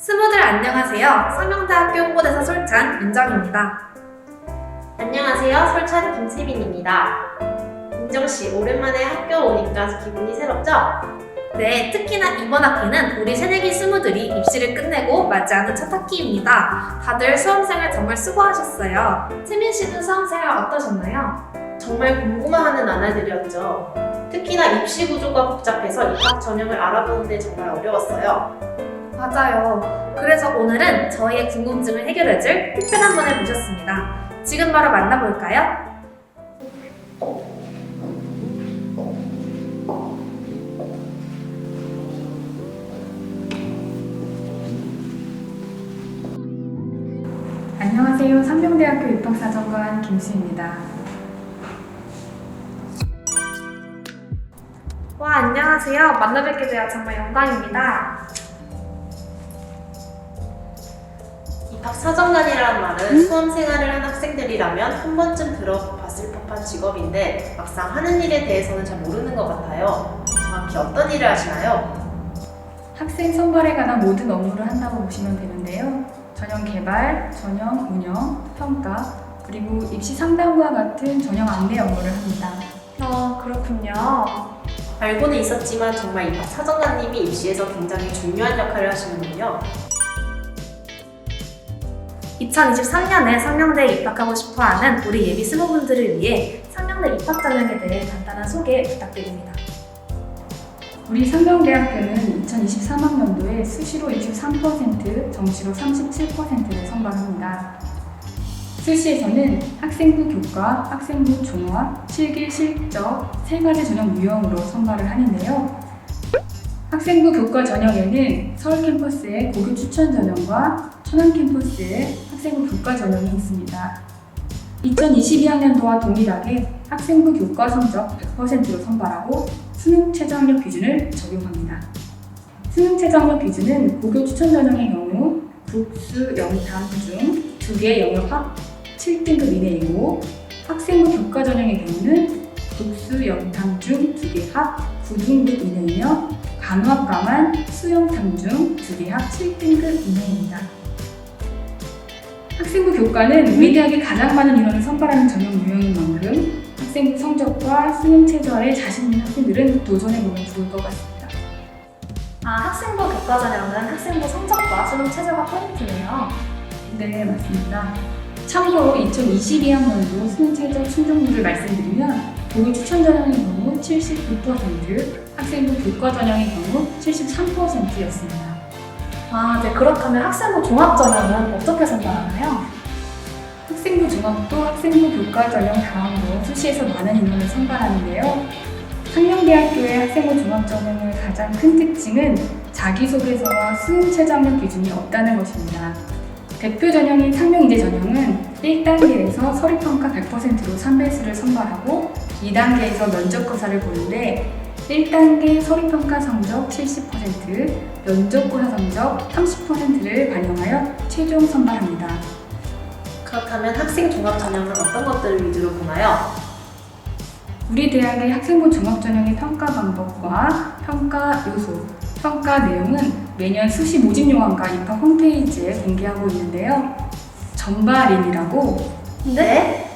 스무들 안녕하세요. 상명대학교 홍보대사 솔찬 민정입니다. 안녕하세요. 설찬 김채빈입니다. 민정씨, 오랜만에 학교 오니까 기분이 새롭죠? 네, 특히나 이번 학기는 우리 새내기 스무들이 입시를 끝내고 맞이하는 첫 학기입니다. 다들 수험생활 정말 수고하셨어요. 채민 씨는 수험생활 어떠셨나요? 정말 궁금해하는 나날들이었죠. 특히나 입시 구조가 복잡해서 입학 전형을 알아보는데 정말 어려웠어요. 맞아요. 그래서 오늘은 저희의 궁금증을 해결해줄 특별한 분을 모셨습니다. 지금 바로 만나볼까요? 안녕하세요. 상명대학교 입학사정관 김수입니다. 와, 안녕하세요. 만나뵙게 되어 정말 영광입니다. 입학 사정관이라는 말은 수험생활을 한 학생들이라면 한 번쯤 들어봤을 법한 직업인데 막상 하는 일에 대해서는 잘 모르는 것 같아요. 정확히 어떤 일을 하시나요? 학생 선발에 관한 모든 업무를 한다고 보시면 되는데요. 전형 개발, 전형 운영, 평가, 그리고 입시 상담과 같은 전형 안내 업무를 합니다. 그렇군요. 알고는 있었지만 정말 입학 사정관님이 입시에서 굉장히 중요한 역할을 하시는군요. 2023년에 상명대에 입학하고 싶어하는 우리 예비 스무분들을 위해 상명대 입학 전형에 대해 간단한 소개 부탁드립니다. 우리 상명대학교는 2023학년도에 수시로 23%, 정시로 37%를 선발합니다. 수시에서는 학생부 교과, 학생부 종합, 실기 실적, 세 가지 전형 유형으로 선발을 하는데요. 학생부 교과 전형에는 서울 캠퍼스의 고교 추천 전형과 천안 캠퍼스의 학생부 교과 전형이 있습니다. 2022학년도와 동일하게 학생부 교과 성적 100%로 선발하고 수능 최저학력 기준을 적용합니다. 수능 최저학력 기준은 고교 추천 전형의 경우 국수, 영탐 중 2개 영역 합 7등급 이내이고 학생부 교과 전형의 경우는 국수, 영탐 중 2개 합 9등급 이내이며 간호학과만 수영탐 중 2개 합 7등급 이내입니다. 학생부 교과는 우리 대학이 가장 많은 인원을 선발하는 전형 유형인 만큼 학생부 성적과 수능 최저에 자신 있는 학생들은 도전해보면 좋을 것 같습니다. 학생부 교과 전형은 학생부 성적과 수능 최저가 포인트네요. 네, 맞습니다. 참고로 2022학년도 수능 최저 충족률을 말씀드리면 고교 추천 전형의 경우 79%, 학생부 교과 전형의 경우 73%였습니다. 네, 그렇다면 학생부 종합 전형은 어떻게 선발하나요? 학생부 종합도 학생부 교과 전형 다음으로 수시에서 많은 인원을 선발하는데요. 상명대학교의 학생부 종합 전형의 가장 큰 특징은 자기소개서와 수능 최저학력 기준이 없다는 것입니다. 대표 전형인 상명인재 전형은 1단계에서 서류평가 100%로 3배수를 선발하고 2단계에서 면접고사를 보는데 1단계 서류평가 성적 70%, 면접고사 성적 30%를 반영하여 최종 선발합니다. 그렇다면 학생 종합 전형은 어떤 것들을 위주로 보나요? 우리 대학의 학생부 종합 전형의 평가 방법과 평가 요소, 평가 내용은 매년 수시 모집 요원과 입학 홈페이지에 공개하고 있는데요. 전발인이라고. 네?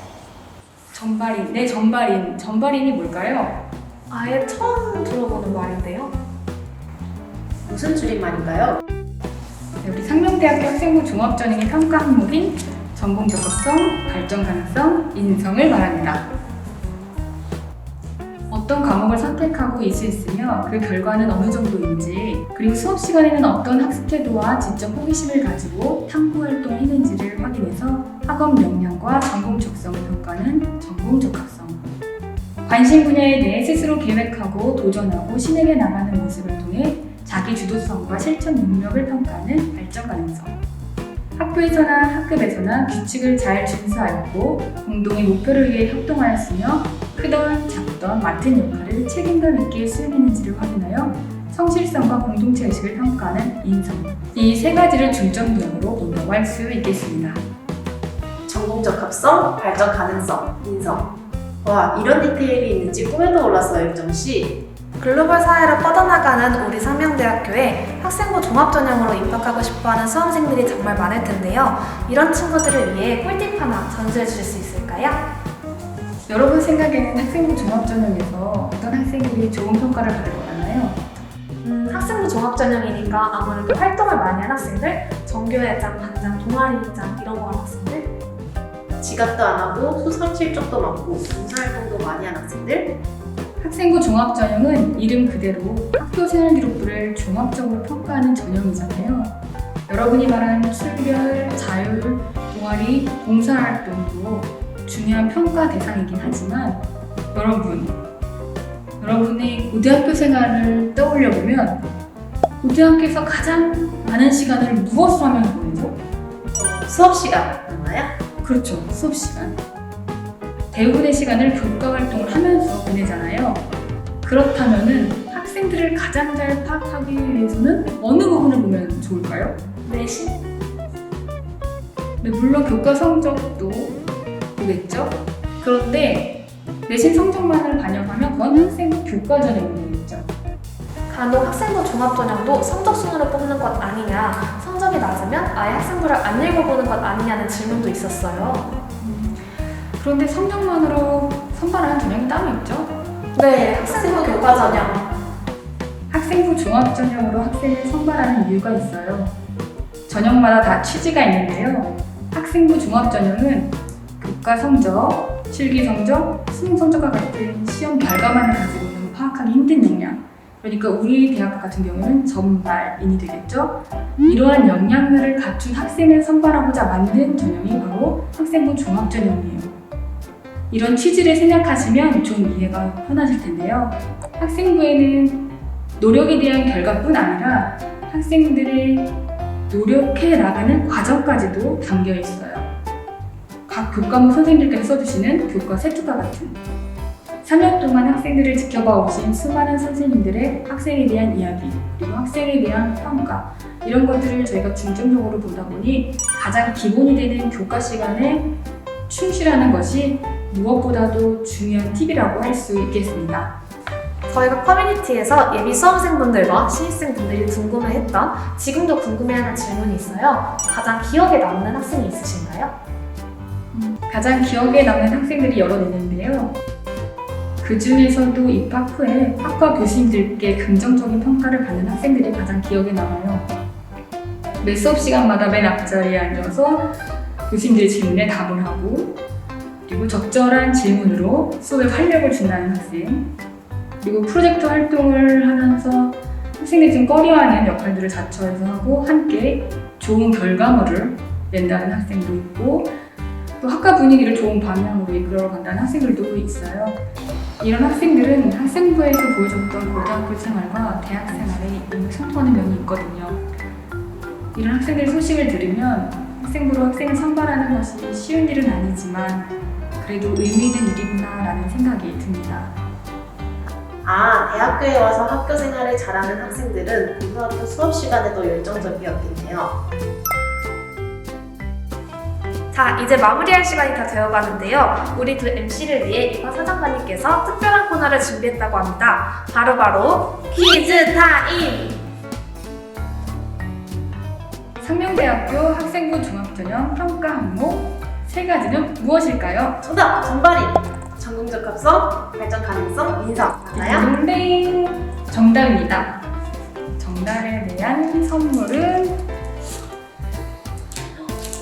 전발인이 뭘까요? 아예 처음 들어보는 말인데요. 무슨 줄임말인가요? 네, 우리 상명대학교 학생부 종합 전형의 평가 항목인 전공 적합성, 발전 가능성, 인성을 말합니다. 어떤 과목을 선택하고 이수했으며 그 결과는 어느 정도인지, 그리고 수업 시간에는 어떤 학습 태도와 지적 호기심을 가지고 탐구 활동을 했는지를 확인해서 학업 역량과 전공 적성을 평가하는 전공 적합성. 관심 분야에 대해 스스로 계획하고 도전하고 실행해 나가는 모습을 통해 자기 주도성과 실천 능력을 평가하는 발전 가능성. 학교에서나 학급에서나 규칙을 잘 준수하였고 공동의 목표를 위해 협동하였으며 크던 작던 맡은 역할을 책임감 있게 수행했는지를 확인하여 성실성과 공동체 의식을 평가하는 인성. 이 세 가지를 중점 분야로 본다고 할 수 있겠습니다. 전공 적합성, 발전 가능성, 인성. 와, 이런 디테일이 있는지 꿈에도 몰랐어요, 유정씨. 글로벌 사회로 뻗어나가는 우리 상명대학교에 학생부 종합전형으로 입학하고 싶어하는 수험생들이 정말 많을 텐데요. 이런 친구들을 위해 꿀팁 하나 전수해 주실 수 있을까요? 여러분 생각에는 학생부 종합전형에서 어떤 학생들이 좋은 평가를 받을 것 같나요? 학생부 종합전형이니까 아무래도 활동을 많이 한 학생들, 정교회장, 반장, 동아리장 이런 거 하는 학생들. 지각도 안 하고 수상 실적도 많고 봉사활동도 많이 한 학생들. 학생부 종합전형은 이름 그대로 학교 생활 기록부를 종합적으로 평가하는 전형이잖아요. 여러분이 말한 출결, 자율, 동아리, 봉사활동도 중요한 평가 대상이긴 하지만 여러분의 고등학교 생활을 떠올려 보면 고등학교에서 가장 많은 시간을 무엇을 하면서 보내죠? 수업 시간 맞나요? 그렇죠. 수업 시간. 대부분의 시간을 교과 활동을 하면서 보내잖아요. 그렇다면은 학생들을 가장 잘 파악하기 위해서는 어느 부분을 보면 좋을까요? 내신? 네, 물론 교과 성적도 보겠죠. 그런데 내신 성적만을 반영하면 그건 학생부 교과 전형이 되겠죠. 간혹 학생부 종합전형도 성적 순으로 뽑는 것 아니냐, 성적이 낮으면 아예 학생부를 안 읽어보는 것 아니냐는 질문도 있었어요. 그런데 성적만으로 선발하는 전형이 따로 있죠. 네, 학생부 교과 전형. 학생부 종합전형으로 학생을 선발하는 이유가 있어요. 전형마다 다 취지가 있는데요. 학생부 종합전형은 교과 성적, 실기 성적, 수능 성적과 같은 시험 결과만을 가지고는 파악하기 힘든 역량, 그러니까 우리 대학 같은 경우는 전발인이 되겠죠. 이러한 역량을 갖춘 학생을 선발하고자 만든 전형이 바로 학생부 종합전형이에요. 이런 취지를 생각하시면 좀 이해가 편하실 텐데요. 학생부에는 노력에 대한 결과뿐 아니라 학생들의 노력해 나가는 과정까지도 담겨 있어요. 각 교과목 선생님들께서 써주시는 교과 세투과 같은 3년 동안 학생들을 지켜봐 오신 수많은 선생님들의 학생에 대한 이야기, 그리고 학생에 대한 평가, 이런 것들을 저희가 중점적으로 보다 보니 가장 기본이 되는 교과 시간에 충실하는 것이 무엇보다도 중요한 팁이라고 할 수 있겠습니다. 저희가 커뮤니티에서 예비 수험생분들과 신입생분들이 궁금해했던, 지금도 궁금해하는 질문이 있어요. 가장 기억에 남는 학생이 있으신가요? 가장 기억에 남는 학생들이 여러 있는데요. 그 중에서도 입학 후에 학과 교수님들께 긍정적인 평가를 받는 학생들이 가장 기억에 남아요. 매 수업 시간마다 맨 앞자리에 앉아서 교수님들의 질문에 답을 하고, 그리고 적절한 질문으로 수업에 활력을 준다는 학생, 그리고 프로젝트 활동을 하면서 학생들이 좀 꺼려하는 역할들을 자처해서 하고 함께 좋은 결과물을 낸다는 학생도 있고, 또 학과 분위기를 좋은 방향으로 이끌어 간다는 학생들도 있어요. 이런 학생들은 학생부에서 보여줬던 고등학교 생활과 대학 생활에 일맥상통하는 면이 있거든요. 이런 학생들 소식을 들으면 학생부로 학생을 선발하는 것이 쉬운 일은 아니지만 그래도 의미 있는 일이구나라는 생각이 듭니다. 아, 대학교에 와서 학교 생활을 잘하는 학생들은 고등학교 수업 시간에도 열정적이었겠네요. 자, 이제 마무리할 시간이 다 되어가는데요. 우리 두 MC를 위해 입학사정관님께서 특별한 코너를 준비했다고 합니다. 바로 퀴즈 타임! 상명대학교 학생부 종합전형 평가 항목 3가지는 무엇일까요? 정답! 전발인! 전공적 합성, 발전 가능성, 인성 맞나요? 땡! 정답입니다. 정답에 대한 선물은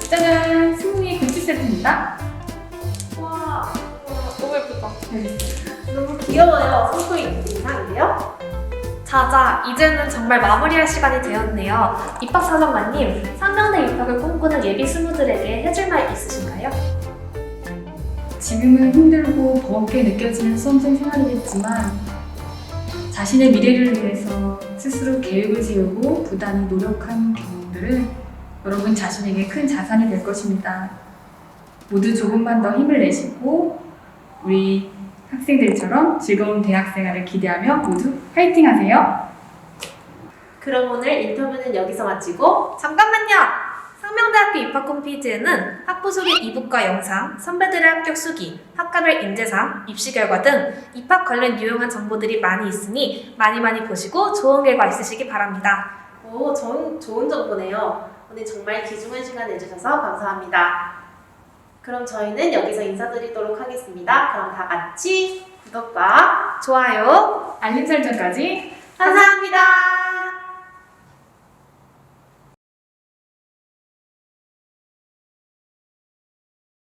짜잔! 승리 굿즈 세트입니다. 와, 너무 예쁘다. 너무 귀여워요. 손소인 인상인데요? 자자, 이제는 정말 마무리할 시간이 되었네요. 입학사정관님, 상명대 입학을 꿈꾸는 예비 스무들에게 해줄 말 있으신가요? 지금은 힘들고 버겁게 느껴지는 수험생 생활이겠지만 자신의 미래를 위해서 스스로 계획을 세우고 부단히 노력한 경험들은 여러분 자신에게 큰 자산이 될 것입니다. 모두 조금만 더 힘을 내시고 우리 학생들처럼 즐거운 대학생활을 기대하며 모두 파이팅 하세요. 그럼 오늘 인터뷰는 여기서 마치고 잠깐만요! 상명대학교 입학 홈페이지에는 학부 소개 이북과 영상, 선배들의 합격 수기, 학과별 인재상, 입시 결과 등 입학 관련 유용한 정보들이 많이 있으니 많이 보시고 좋은 결과 있으시기 바랍니다. 오, 좋은 정보네요. 오늘 정말 귀중한 시간 내주셔서 감사합니다. 그럼 저희는 여기서 인사드리도록 하겠습니다. 그럼 다 같이 구독과 좋아요. 알림 설정까지 감사합니다.